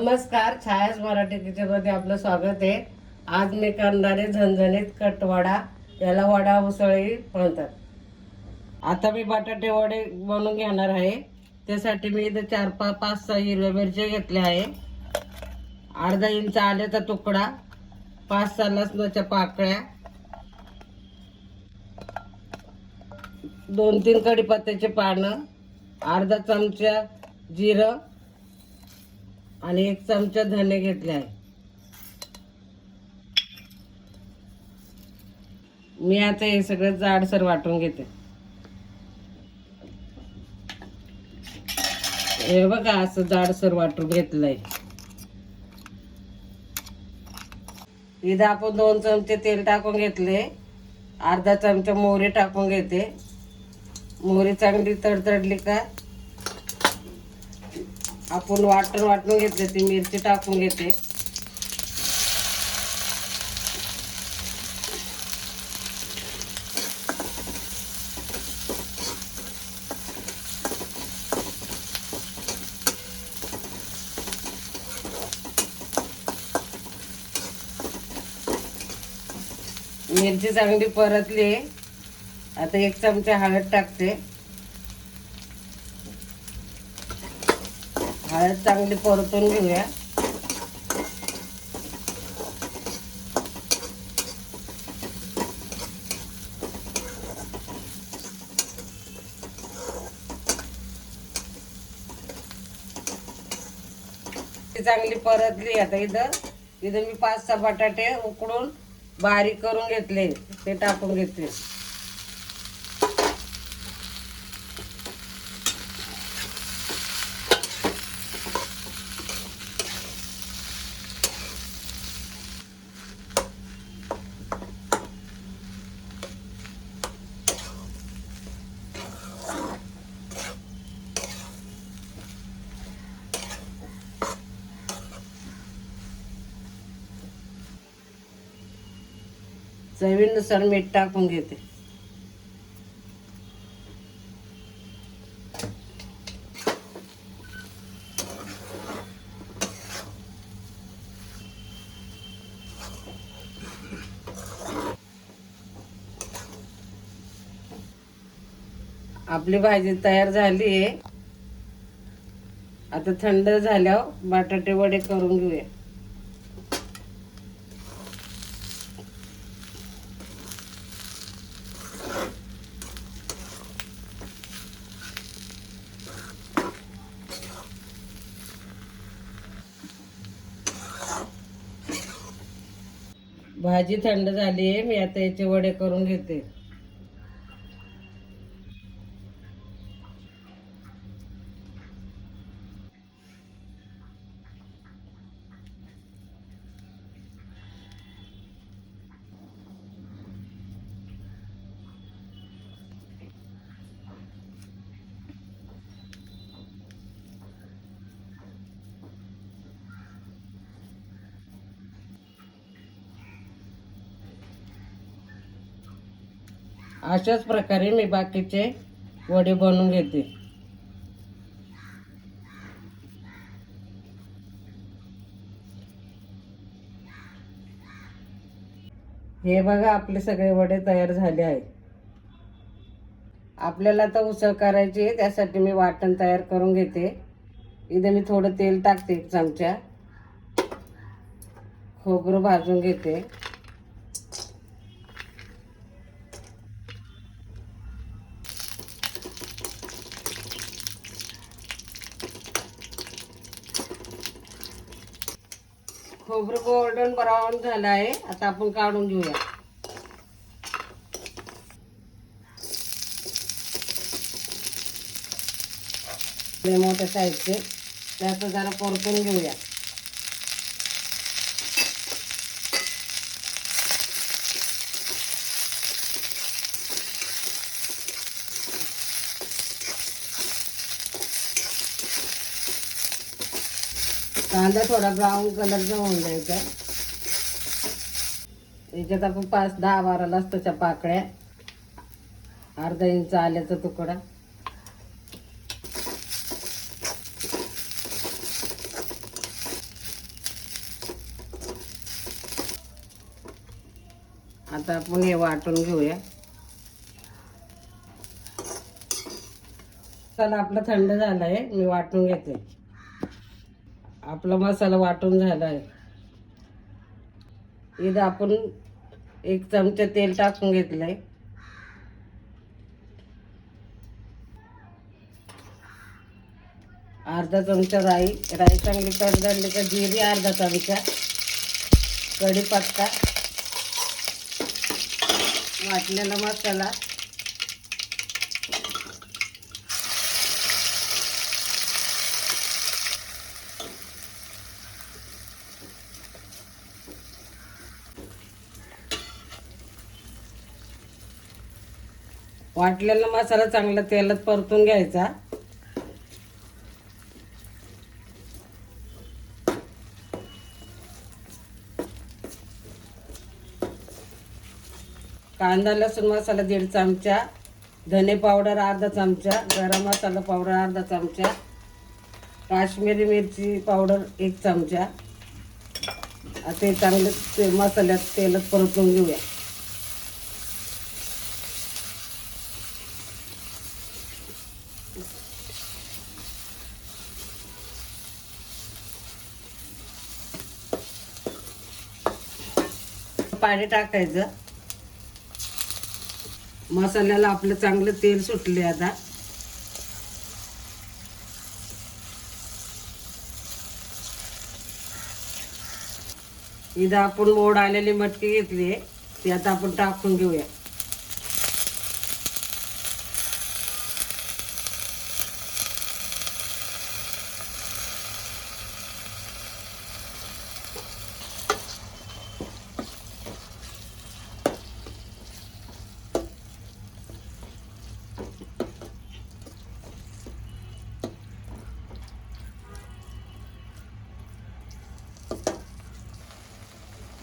नमस्कार, छायाच मराठी किचनमध्ये आपलं स्वागत आहे. आज मी करणार आहे झणझणीत कटवडा, याला वडा उसळी म्हणतात. आता मी बटाटे वडे बनवून घेणार आहे. त्यासाठी मी इथे 4-5-6 हिरव्या मिरच्या घेतल्या आहे, अर्धा इंच आल्याचा तुकडा, 5-6 लसणाच्या पाकळ्या, 2-3 कढीपत्त्याचे पानं, अर्धा चमचा जिरं आणि 1 चमचा धने घेतले आहे. मी आता हे सगळं जाडसर वाटून घेते. हे बघा, असं जाडसर वाटून घेतलंय. इथं आपण 2 चमचे तेल टाकून घेतले, अर्धा चमचा मोहरी टाकून घेते. मोहरी चांगली तडतडली का आपण वाटून घेतले ती मिरची टाकून घेते. मिरची चांगली परतली. आता 1 चमचा हळद टाकते. हळद चांगली परतून घेऊया. ती चांगली परतली. आता इथं मी 5-6 बटाटे उकडून बारीक करून घेतले, ते टाकून घेते. चवीनुसार मीठ टाकून घेते. आपली भाजी तयार झाली आहे. आता थंड झाल्यावर बटाटे वडे करून घेऊया. भाजी थंड झाली आहे. मी आता याचे वडे करून घेते. अशाच प्रकारे मी बाकीचे वडे बनवून घेते. हे बघा, आपले सगळे वडे तयार झाले आहेत. आपल्याला आता उसळ करायची आहे, त्यासाठी मी वाटण तयार करून घेते. इथे मी थोडं तेल टाकते, 1 चमचा. खोबरं भाजून घेते. खोबरं गोल्डन ब्राऊन झालं आहे. आता आपण काढून घेऊया. मोठ्या साईजचे त्यात जरा परतून घेऊया. कांदा थोडा ब्राऊन कलरचा होऊन द्यायचा. याच्यात आपण 5-10-12 लसणाच्या पाकळ्या, अर्धा इंच आल्याचा तुकडा, आता आपण हे वाटून घेऊया. मसाला आपला थंड झाला आहे, मी वाटून घेते. आपला मसाला वाटून झाला आहे. इथं आपण 1 चमचा तेल टाकून घेतलंय. अर्धा चमचा राई चांगली तडतडली का जिरी अर्धा चमचा, कढीपत्ता, वाटलेला मसाला, वाटलेला मसाला चांगला तेलात परतून घ्यायचा. कांदा लसूण मसाला 1.5 चमचा, धने पावडर अर्धा चमचा, गरम मसाला पावडर अर्धा चमचा, काश्मीरी मिरची पावडर 1 चमचा. ते चांगले मसाल्यात तेलात परतून घेऊया. पाणी टाकायचं. मसाल्याला आपलं चांगलं तेल सुटले. आता इथं आपण मोड आलेली मटकी घेतली आहे, ती आता आपण टाकून घेऊया.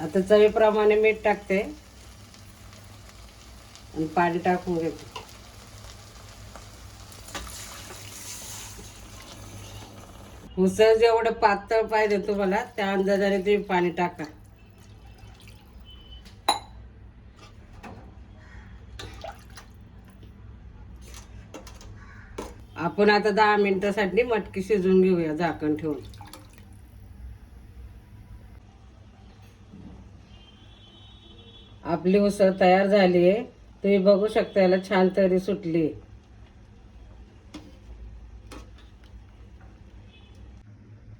आता चवीप्रमाणे मीठ टाकते आणि पाणी टाकून घेते. उसळ जेवढं पातळ पाहिजे तुम्हाला त्या अंदाजाने तुम्ही पाणी टाका. आपण आता 10 मिनिटासाठी मटकी शिजवून घेऊया झाकण ठेवून. आपली उसळ तयार झाली आहे. तुम्ही बघू शकता, याला छान तरी सुटली.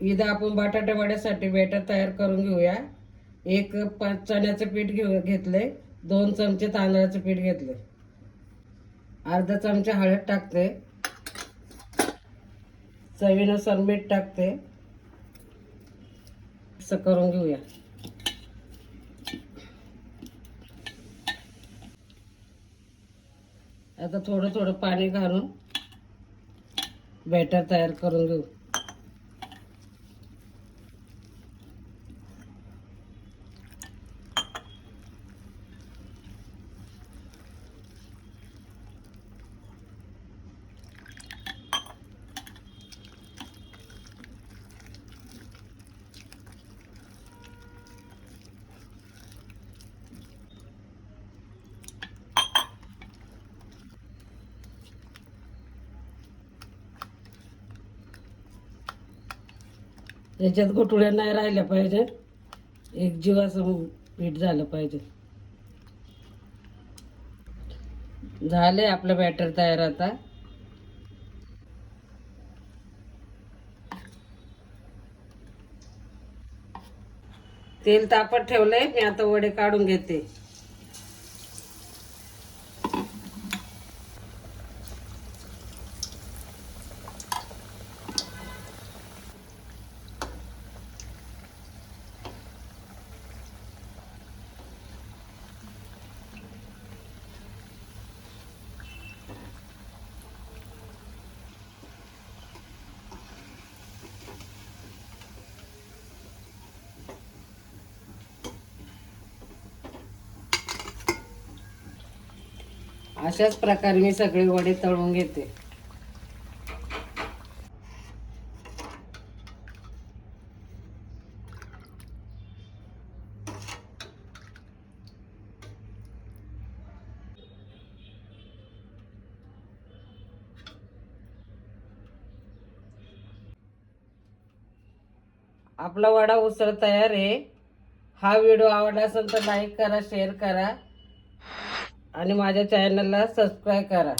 इथं आपण बटाटे वड्यासाठी बेटर तयार करून घेऊया. 1 कप चण्याचं पीठ घेतलंय, 2 चमचे तांदळाचं पीठ घेतलंय, अर्धा चमचा हळद टाकते, चवीनुसार मीठ टाकते. असं करून घेऊया. आता थोडं थोडं पाणी घालून बेटर तयार करून घेऊ. याच्यात गुठळ्या नाही राहिल्या पाहिजे, एक जीवाचं पीठ झालं पाहिजे. झाले आपलं बॅटर तयार. आता तेल तापत ठेवलंय, मी आता वडे काढून घेते. अशाच प्रकारे मी सगळे वडे तळून घेते. आपला वडा उसळ तयार आहे. हा व्हिडिओ आवडला असेल तर लाईक करा, शेअर करा आणि माझ्या चॅनलला सबस्क्राईब करा.